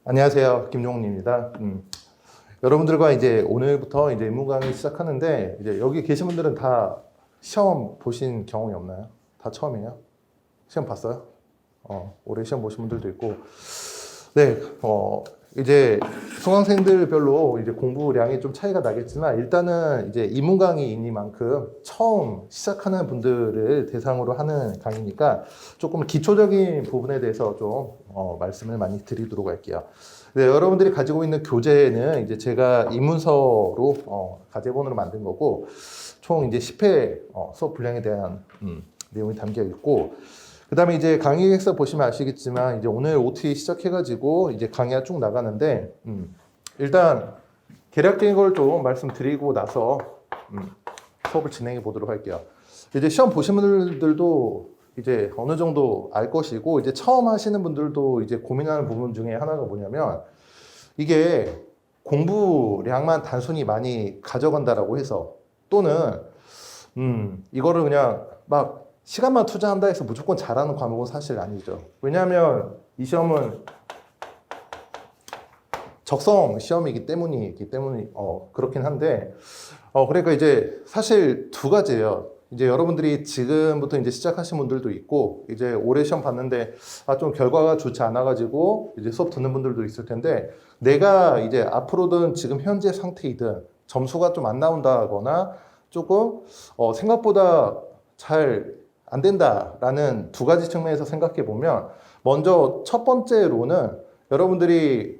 안녕하세요. 김종훈입니다. 여러분들과 이제 오늘부터 이제 입문 강의 시작하는데, 이제 여기 계신 분들은 다 시험 보신 경험이 없나요? 다 처음이에요? 시험 봤어요? 올해 시험 보신 분들도 있고. 네, 이제 수강생들별로 이제 공부량이 좀 차이가 나겠지만, 일단은 이제 입문 강의이니만큼 처음 시작하는 분들을 대상으로 하는 강의니까 조금 기초적인 부분에 대해서 좀 말씀을 많이 드리도록 할게요. 네, 여러분들이 가지고 있는 교재는 이제 제가 입문서로 과제본으로 만든 거고, 총 이제 10회 수업 분량에 대한 내용이 담겨 있고, 그 다음에 이제 강의 계획서 보시면 아시겠지만, 이제 오늘 OT 시작해가지고 이제 강의가 쭉 나가는데, 일단 계략적인 걸 좀 말씀드리고 나서 수업을 진행해 보도록 할게요. 이제 시험 보신 분들도 이제 어느 정도 알 것이고, 이제 처음 하시는 분들도 이제 고민하는 부분 중에 하나가 뭐냐면, 이게 공부량만 단순히 많이 가져간다라고 해서, 또는 이거를 그냥 막 시간만 투자한다 해서 무조건 잘하는 과목은 사실 아니죠. 왜냐하면 이 시험은 적성 시험이기 때문에 그렇긴 한데, 그러니까 이제 사실 두 가지예요. 이제 여러분들이 지금부터 이제 시작하신 분들도 있고, 이제 올해 시험 봤는데 좀 결과가 좋지 않아가지고 이제 수업 듣는 분들도 있을 텐데, 내가 이제 앞으로든 지금 현재 상태이든 점수가 좀 안 나온다거나 조금 생각보다 잘 안 된다라는 두 가지 측면에서 생각해 보면, 먼저 첫 번째로는 여러분들이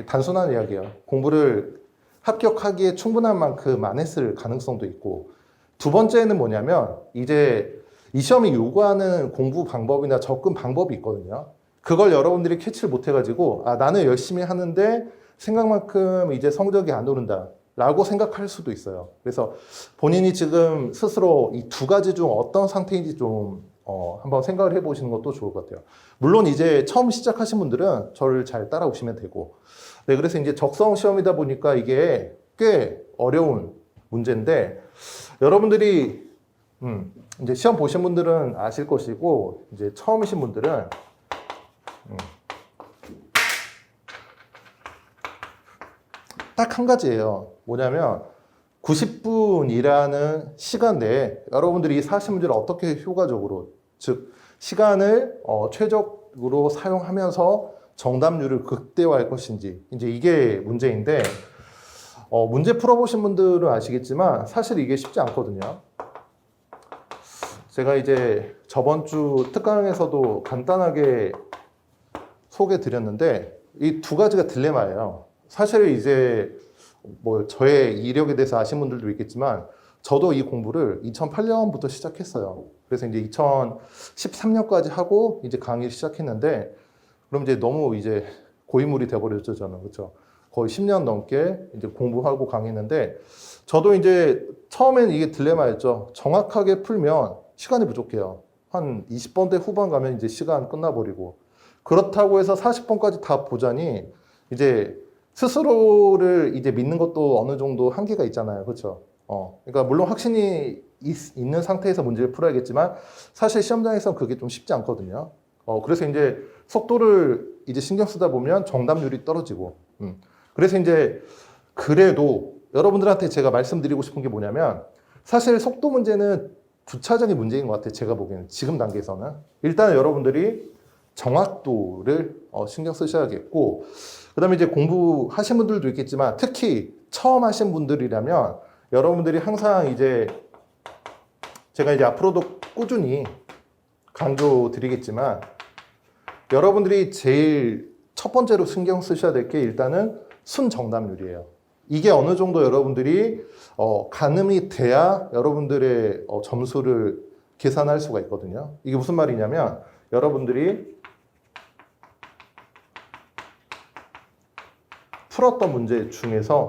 단순한 이야기예요. 공부를 합격하기에 충분한 만큼 안 했을 가능성도 있고, 두 번째는 뭐냐면 이제 이 시험이 요구하는 공부 방법이나 접근 방법이 있거든요. 그걸 여러분들이 캐치를 못 해가지고 나는 열심히 하는데 생각만큼 이제 성적이 안 오른다 라고 생각할 수도 있어요. 그래서 본인이 지금 스스로 이 두 가지 중 어떤 상태인지 좀 한번 생각을 해보시는 것도 좋을 것 같아요. 물론 이제 처음 시작하신 분들은 저를 잘 따라오시면 되고, 네, 그래서 이제 적성 시험이다 보니까 이게 꽤 어려운 문제인데, 여러분들이 이제 시험 보신 분들은 아실 것이고, 이제 처음이신 분들은 딱 한 가지예요. 뭐냐면 90분이라는 시간 내에 여러분들이 이 40문제를 어떻게 효과적으로, 즉 시간을 최적으로 사용하면서 정답률을 극대화할 것인지, 이제 이게 문제인데, 문제 풀어보신 분들은 아시겠지만 사실 이게 쉽지 않거든요. 제가 이제 저번 주 특강에서도 간단하게 소개해 드렸는데, 이 두 가지가 딜레마예요. 사실 이제 뭐 저의 이력에 대해서 아신 분들도 있겠지만, 저도 이 공부를 2008년부터 시작했어요. 그래서 이제 2013년까지 하고 이제 강의를 시작했는데, 그럼 이제 너무 이제 고인물이 돼버렸죠, 저는. 그렇죠? 거의 10년 넘게 이제 공부하고 강의했는데, 저도 이제 처음엔 이게 딜레마였죠. 정확하게 풀면 시간이 부족해요. 한 20번대 후반 가면 이제 시간 끝나버리고, 그렇다고 해서 40번까지 다 보자니 이제 스스로를 이제 믿는 것도 어느 정도 한계가 있잖아요. 그렇죠? 그러니까 물론 확신이 있는 상태에서 문제를 풀어야겠지만, 사실 시험장에서는 그게 좀 쉽지 않거든요. 그래서 이제 속도를 이제 신경 쓰다 보면 정답률이 떨어지고, 그래서 이제 그래도 여러분들한테 제가 말씀드리고 싶은 게 뭐냐면, 사실 속도 문제는 부차적인 문제인 것 같아요. 제가 보기에는 지금 단계에서는. 일단 여러분들이 정확도를 신경 쓰셔야겠고, 그 다음에 이제 공부하신 분들도 있겠지만, 특히 처음 하신 분들이라면 여러분들이 항상 이제 제가 이제 앞으로도 꾸준히 강조 드리겠지만, 여러분들이 제일 첫 번째로 신경 쓰셔야 될 게 일단은 순정답률이에요. 이게 어느 정도 여러분들이 가늠이 돼야 여러분들의 점수를 계산할 수가 있거든요. 이게 무슨 말이냐면, 여러분들이 풀었던 문제 중에서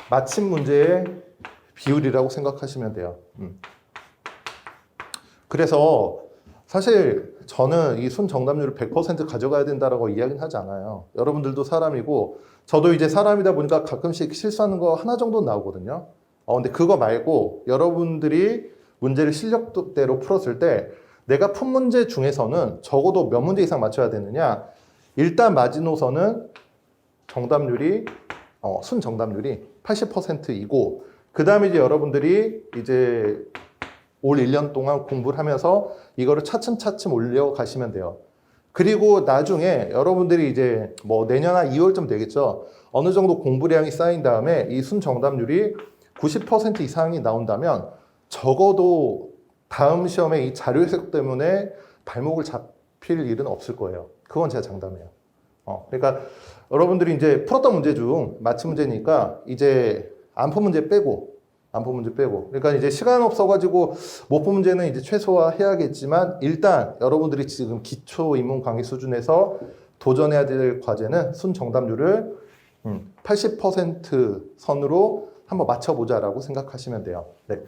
맞힌 문제의 비율이라고 생각하시면 돼요. 그래서 사실 저는 이 순정답률을 100% 가져가야 된다라고 이야기는 하지 않아요. 여러분들도 사람이고, 저도 이제 사람이다 보니까 가끔씩 실수하는 거 하나 정도 나오거든요. 근데 그거 말고 여러분들이 문제를 실력대로 풀었을 때 내가 푼 문제 중에서는 적어도 몇 문제 이상 맞춰야 되느냐. 일단 마지노선은 정답률이 순정답률이 80%이고 그 다음에 이제 여러분들이 이제 올 1년 동안 공부를 하면서 이거를 차츰차츰 올려가시면 돼요. 그리고 나중에 여러분들이 이제 뭐 내년 한 2월쯤 되겠죠. 어느 정도 공부량이 쌓인 다음에 이 순정답률이 90% 이상이 나온다면 적어도 다음 시험에 이 자료 해석 때문에 발목을 잡힐 일은 없을 거예요. 그건 제가 장담해요. 그러니까 여러분들이 이제 풀었던 문제 중 맞힌 문제니까 이제 안 푼 문제 빼고 그러니까 이제 시간 없어가지고 못 푼 문제는 이제 최소화해야겠지만 일단 여러분들이 지금 기초 인문 강의 수준에서 도전해야 될 과제는 순정답률을 80% 선으로 한번 맞춰보자라고 생각하시면 돼요. 네.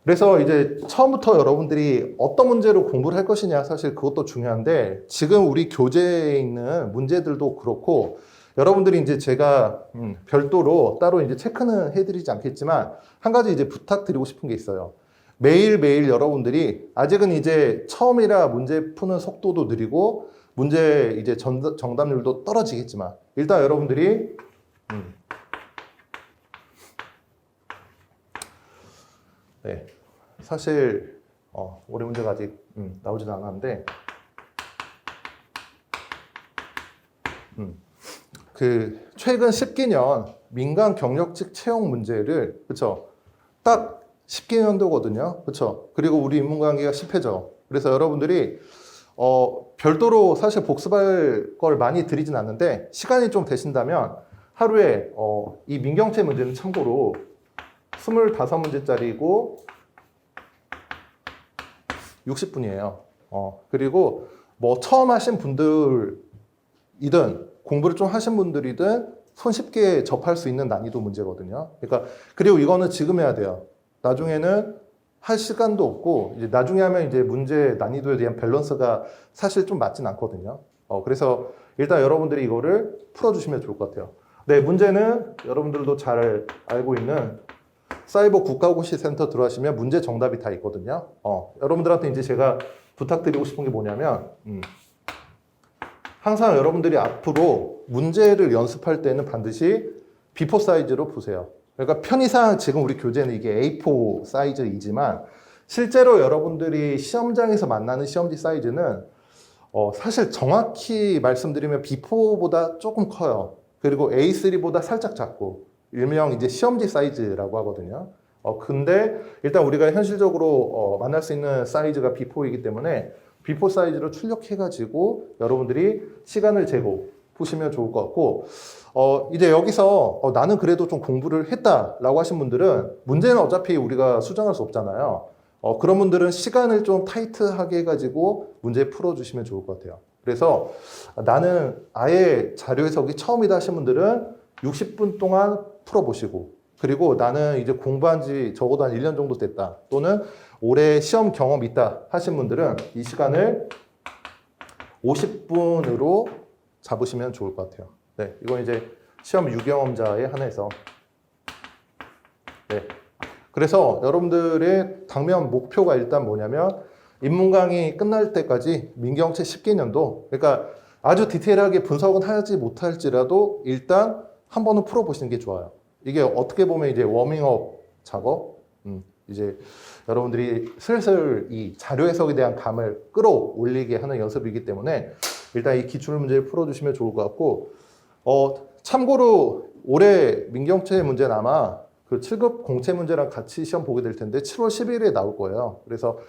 그래서 이제 처음부터 여러분들이 어떤 문제로 공부를 할 것이냐 사실 그것도 중요한데 지금 우리 교재에 있는 문제들도 그렇고 여러분들이 이제 제가 별도로 따로 이제 체크는 해드리지 않겠지만 한 가지 이제 부탁드리고 싶은 게 있어요. 매일매일 여러분들이 아직은 이제 처음이라 문제 푸는 속도도 느리고 문제 이제 정답률도 떨어지겠지만 일단 여러분들이 네, 사실 올해 문제가 아직 나오지는 않았는데 그 최근 10기년 민간 경력직 채용 문제를 그쵸 딱 10기년도거든요. 그쵸 그리고 우리 인문강의가 10회죠. 그래서 여러분들이 별도로 사실 복습할 걸 많이 드리진 않는데 시간이 좀 되신다면 하루에 이 민경채 문제는 참고로 25문제짜리고 60분이에요. 그리고 뭐 처음 하신 분들이든 공부를 좀 하신 분들이든 손쉽게 접할 수 있는 난이도 문제거든요. 그러니까 그리고 이거는 지금 해야 돼요. 나중에는 할 시간도 없고 이제 나중에 하면 이제 문제 난이도에 대한 밸런스가 사실 좀 맞진 않거든요. 그래서 일단 여러분들이 이거를 풀어주시면 좋을 것 같아요. 네, 문제는 여러분들도 잘 알고 있는 사이버 국가고시 센터 들어가시면 문제 정답이 다 있거든요. 여러분들한테 이제 제가 부탁드리고 싶은 게 뭐냐면 항상 여러분들이 앞으로 문제를 연습할 때는 반드시 비포 사이즈로 보세요. 그러니까 편의상 지금 우리 교재는 이게 A4 사이즈이지만 실제로 여러분들이 시험장에서 만나는 시험지 사이즈는 사실 정확히 말씀드리면 B4보다 조금 커요. 그리고 A3보다 살짝 작고 일명 이제 시험지 사이즈라고 하거든요. 근데 일단 우리가 현실적으로 만날 수 있는 사이즈가 B4이기 때문에 B4 사이즈로 출력해가지고 여러분들이 시간을 재고 보시면 좋을 것 같고 이제 여기서 나는 그래도 좀 공부를 했다라고 하신 분들은 문제는 어차피 우리가 수정할 수 없잖아요. 그런 분들은 시간을 좀 타이트하게 해가지고 문제 풀어주시면 좋을 것 같아요. 그래서 나는 아예 자료 해석이 처음이다 하신 분들은 60분 동안 풀어보시고 그리고 나는 이제 공부한 지 적어도 한 1년 정도 됐다 또는 올해 시험 경험 있다 하신 분들은 이 시간을 50분으로 잡으시면 좋을 것 같아요. 네, 이건 이제 시험 유경험자에 한해서 네. 그래서 여러분들의 당면 목표가 일단 뭐냐면 인문강의 끝날 때까지 민경채 10기년도 그러니까 아주 디테일하게 분석은 하지 못할지라도 일단 한 번은 풀어보시는 게 좋아요. 이게 어떻게 보면 이제 워밍업 작업, 이제 여러분들이 슬슬 이 자료 해석에 대한 감을 끌어올리게 하는 연습이기 때문에 일단 이 기출 문제를 풀어주시면 좋을 것 같고, 참고로 올해 민경채 문제는 아마 그 7급 공채 문제랑 같이 시험 보게 될 텐데 7월 10일에 나올 거예요. 그래서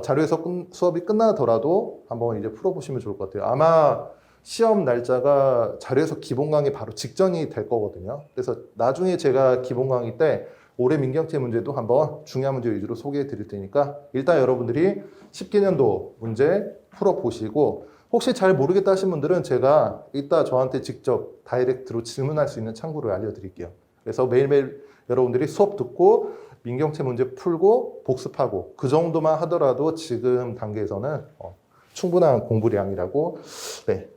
자료 해석 수업이 끝나더라도 한번 이제 풀어보시면 좋을 것 같아요. 아마 시험 날짜가 자료 해석 기본 강의 바로 직전이 될 거거든요. 그래서 나중에 제가 기본 강의 때 올해 민경채 문제도 한번 중요한 문제 위주로 소개해 드릴 테니까 일단 여러분들이 10기년도 문제 풀어보시고 혹시 잘 모르겠다 하신 분들은 제가 이따 저한테 직접 다이렉트로 질문할 수 있는 창구를 알려드릴게요. 그래서 매일매일 여러분들이 수업 듣고 민경채 문제 풀고 복습하고 그 정도만 하더라도 지금 단계에서는 충분한 공부량이라고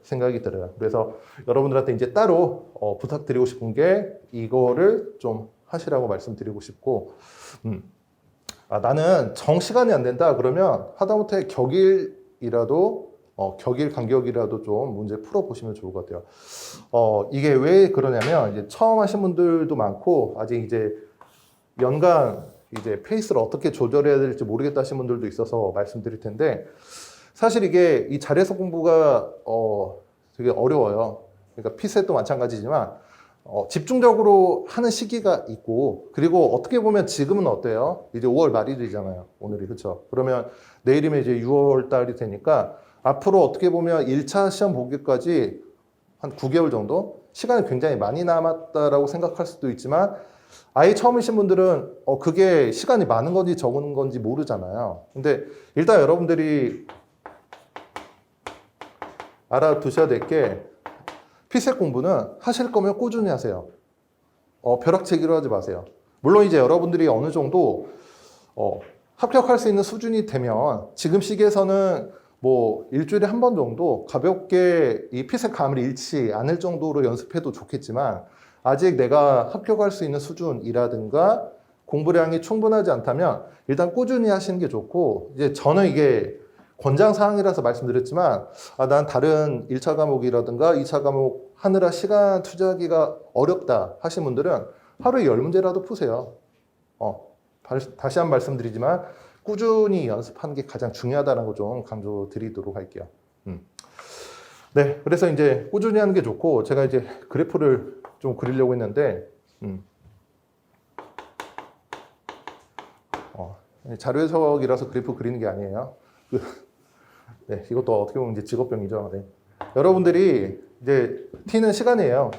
생각이 들어요. 그래서 여러분들한테 이제 따로 부탁드리고 싶은 게 이거를 좀 하시라고 말씀드리고 싶고 나는 정시간이 안 된다 그러면 하다못해 격일이라도 격일 간격이라도 좀 문제 풀어보시면 좋을 것 같아요. 이게 왜 그러냐면 이제 처음 하신 분들도 많고 아직 이제 연간 이제 페이스를 어떻게 조절해야 될지 모르겠다 하신 분들도 있어서 말씀드릴 텐데 사실 이게 이 자리에서 공부가 되게 어려워요. 그러니까 피셋도 마찬가지지만 집중적으로 하는 시기가 있고 그리고 어떻게 보면 지금은 어때요? 이제 5월 말일이잖아요. 오늘이 그렇죠? 그러면 내일이면 이제 6월 달이 되니까 앞으로 어떻게 보면 1차 시험 보기까지 한 9개월 정도 시간이 굉장히 많이 남았다라고 생각할 수도 있지만 아예 처음이신 분들은 그게 시간이 많은 건지 적은 건지 모르잖아요. 근데 일단 여러분들이 알아두셔야 될 게 피셋 공부는 하실 거면 꾸준히 하세요. 벼락치기로 하지 마세요. 물론 이제 여러분들이 어느 정도 합격할 수 있는 수준이 되면 지금 시기에서는 뭐 일주일에 한 번 정도 가볍게 이 피셋 감을 잃지 않을 정도로 연습해도 좋겠지만 아직 내가 합격할 수 있는 수준이라든가 공부량이 충분하지 않다면 일단 꾸준히 하시는 게 좋고 이제 저는 이게 권장사항이라서 말씀드렸지만 난 다른 1차 과목이라든가 2차 과목 하느라 시간 투자하기가 어렵다 하신 분들은 하루에 10문제라도 푸세요. 다시 한 번 말씀드리지만 꾸준히 연습하는 게 가장 중요하다는 거 좀 강조드리도록 할게요. 네, 그래서 이제 꾸준히 하는 게 좋고 제가 이제 그래프를 좀 그리려고 했는데 자료 해석이라서 그래프 그리는 게 아니에요. 네, 이것도 어떻게 보면 이제 직업병이죠. 네. 여러분들이 이제 T는 시간이에요.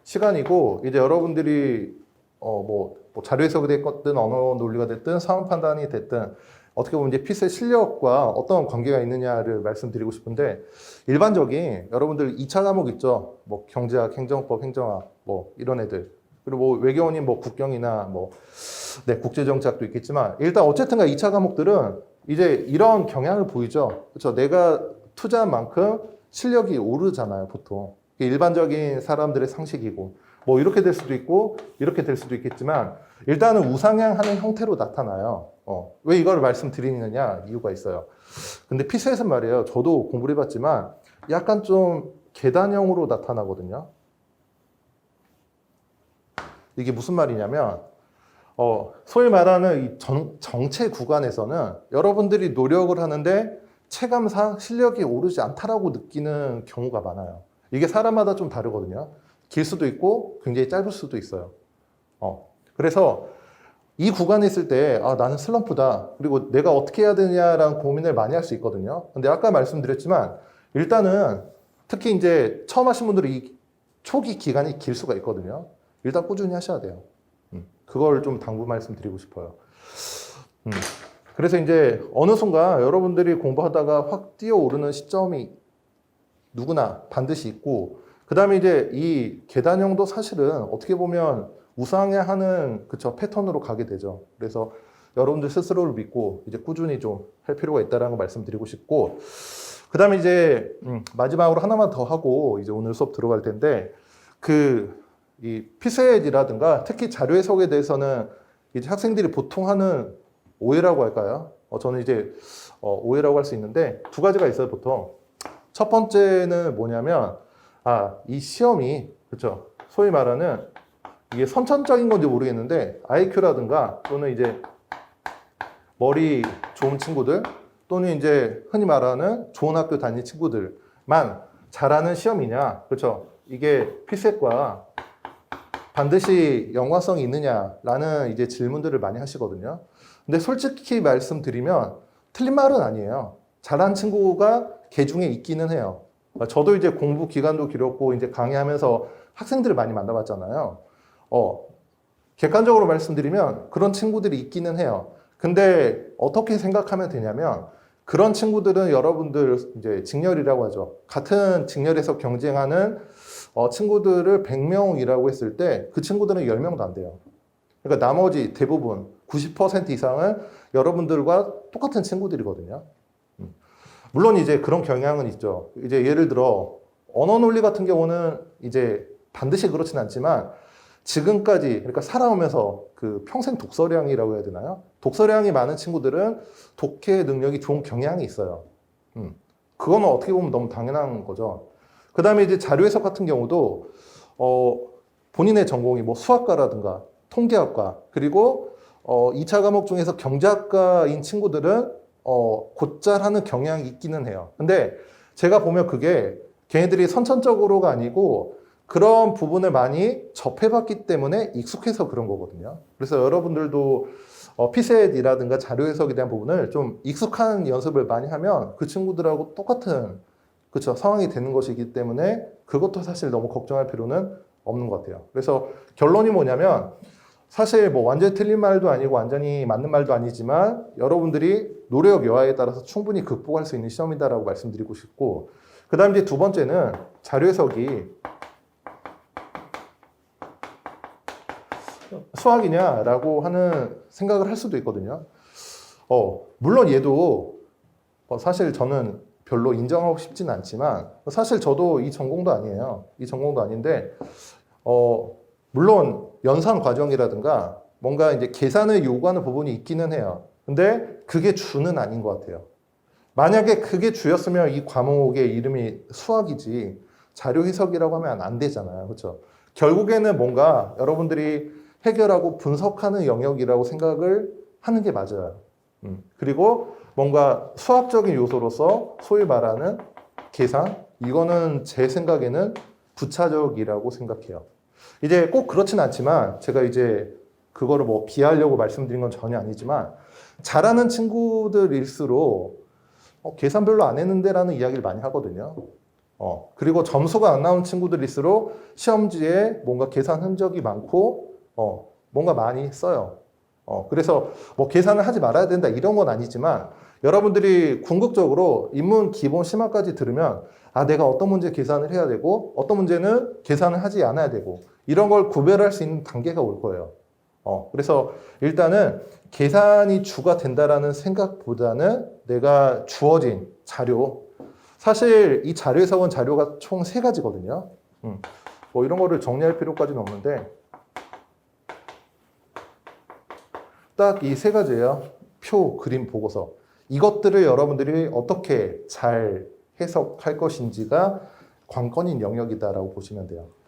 시간이고 이제 여러분들이 뭐 자료 해석이 됐든 언어 논리가 됐든 상황 판단이 됐든 어떻게 보면 이제 피셋 실력과 어떤 관계가 있느냐를 말씀드리고 싶은데 일반적인 여러분들 2차 과목 있죠. 뭐 경제학, 행정법, 행정학 뭐 이런 애들 그리고 뭐 외교원인 뭐 국경이나 뭐 네, 국제정치학도 있겠지만 일단 어쨌든가 2차 과목들은 이제 이런 경향을 보이죠. 그렇죠. 내가 투자한 만큼 실력이 오르잖아요, 보통. 일반적인 사람들의 상식이고 뭐 이렇게 될 수도 있고 이렇게 될 수도 있겠지만 일단은 우상향하는 형태로 나타나요. 왜 이걸 말씀드리느냐 이유가 있어요. 근데 피셋은 말이에요. 저도 공부를 해봤지만 약간 좀 계단형으로 나타나거든요. 이게 무슨 말이냐면 소위 말하는 이 정체 구간에서는 여러분들이 노력을 하는데 체감상 실력이 오르지 않다라고 느끼는 경우가 많아요. 이게 사람마다 좀 다르거든요. 길 수도 있고 굉장히 짧을 수도 있어요. 그래서 이 구간에 있을 때 나는 슬럼프다. 그리고 내가 어떻게 해야 되냐라는 고민을 많이 할 수 있거든요. 근데 아까 말씀드렸지만 일단은 특히 이제 처음 하신 분들은 이 초기 기간이 길 수가 있거든요. 일단 꾸준히 하셔야 돼요. 그걸 좀 당부 말씀드리고 싶어요. 그래서 이제 어느 순간 여러분들이 공부하다가 확 뛰어오르는 시점이 누구나 반드시 있고 그 다음에 이제 이 계단형도 사실은 어떻게 보면 우상향하는 그쵸 패턴으로 가게 되죠. 그래서 여러분들 스스로를 믿고 이제 꾸준히 좀 할 필요가 있다는 거 말씀드리고 싶고 그 다음에 이제 마지막으로 하나만 더 하고 이제 오늘 수업 들어갈 텐데 이 피셋이라든가 특히 자료 해석에 대해서는 이제 학생들이 보통 하는 오해라고 할까요? 저는 이제 오해라고 할 수 있는데 두 가지가 있어요, 보통. 첫 번째는 뭐냐면 이 시험이 그렇죠. 소위 말하는 이게 선천적인 건지 모르겠는데 IQ라든가 또는 이제 머리 좋은 친구들 또는 이제 흔히 말하는 좋은 학교 다니는 친구들만 잘하는 시험이냐, 그렇죠? 이게 피셋과 반드시 연관성이 있느냐라는 이제 질문들을 많이 하시거든요. 근데 솔직히 말씀드리면 틀린 말은 아니에요. 잘하는 친구가 개 중에 있기는 해요. 저도 이제 공부 기간도 길었고 이제 강의하면서 학생들을 많이 만나봤잖아요. 객관적으로 말씀드리면 그런 친구들이 있기는 해요. 근데 어떻게 생각하면 되냐면 그런 친구들은 여러분들 이제 직렬이라고 하죠. 같은 직렬에서 경쟁하는 친구들을 100명이라고 했을 때 그 친구들은 10명도 안 돼요. 그러니까 나머지 대부분 90% 이상은 여러분들과 똑같은 친구들이거든요. 물론 이제 그런 경향은 있죠. 이제 예를 들어 언어 논리 같은 경우는 이제 반드시 그렇진 않지만 지금까지 그러니까 살아오면서 그 평생 독서량이라고 해야 되나요? 독서량이 많은 친구들은 독해 능력이 좋은 경향이 있어요. 그거는 어떻게 보면 너무 당연한 거죠. 그 다음에 이제 자료 해석 같은 경우도 본인의 전공이 뭐 수학과라든가 통계학과 그리고 2차 과목 중에서 경제학과인 친구들은 곧잘 하는 경향이 있기는 해요. 근데 제가 보면 그게 걔네들이 선천적으로가 아니고 그런 부분을 많이 접해봤기 때문에 익숙해서 그런 거거든요. 그래서 여러분들도 피셋이라든가 자료 해석에 대한 부분을 좀 익숙한 연습을 많이 하면 그 친구들하고 똑같은 그쵸 상황이 되는 것이기 때문에 그것도 사실 너무 걱정할 필요는 없는 것 같아요. 그래서 결론이 뭐냐면 사실 뭐 완전히 틀린 말도 아니고 완전히 맞는 말도 아니지만 여러분들이 노력 여하에 따라서 충분히 극복할 수 있는 시험이다라고 말씀드리고 싶고 그 다음 이제 두 번째는 자료 해석이 수학이냐라고 하는 생각을 할 수도 있거든요. 물론 얘도 사실 저는 별로 인정하고 싶진 않지만 사실 저도 이 전공도 아니에요. 이 전공도 아닌데 물론 연산 과정이라든가 뭔가 이제 계산을 요구하는 부분이 있기는 해요. 근데 그게 주는 아닌 것 같아요. 만약에 그게 주였으면 이 과목의 이름이 수학이지 자료 해석이라고 하면 안 되잖아요. 그렇죠? 결국에는 뭔가 여러분들이 해결하고 분석하는 영역이라고 생각을 하는 게 맞아요. 그리고 뭔가 수학적인 요소로서 소위 말하는 계산, 이거는 제 생각에는 부차적이라고 생각해요. 이제 꼭 그렇진 않지만 제가 이제 그거를 뭐 비하하려고 말씀드린 건 전혀 아니지만 잘하는 친구들일수록 계산 별로 안 했는데라는 이야기를 많이 하거든요. 그리고 점수가 안 나온 친구들일수록 시험지에 뭔가 계산 흔적이 많고 뭔가 많이 써요. 그래서 뭐 계산을 하지 말아야 된다 이런 건 아니지만 여러분들이 궁극적으로 인문 기본 심화까지 들으면 내가 어떤 문제 계산을 해야 되고 어떤 문제는 계산을 하지 않아야 되고 이런 걸 구별할 수 있는 단계가 올 거예요. 그래서 일단은 계산이 주가 된다라는 생각보다는 내가 주어진 자료 사실 이 자료 해석은 자료가 총 3가지거든요. 뭐 이런 거를 정리할 필요까지는 없는데 딱 이 3가지예요. 표, 그림, 보고서. 이것들을 여러분들이 어떻게 잘 해석할 것인지가 관건인 영역이다라고 보시면 돼요.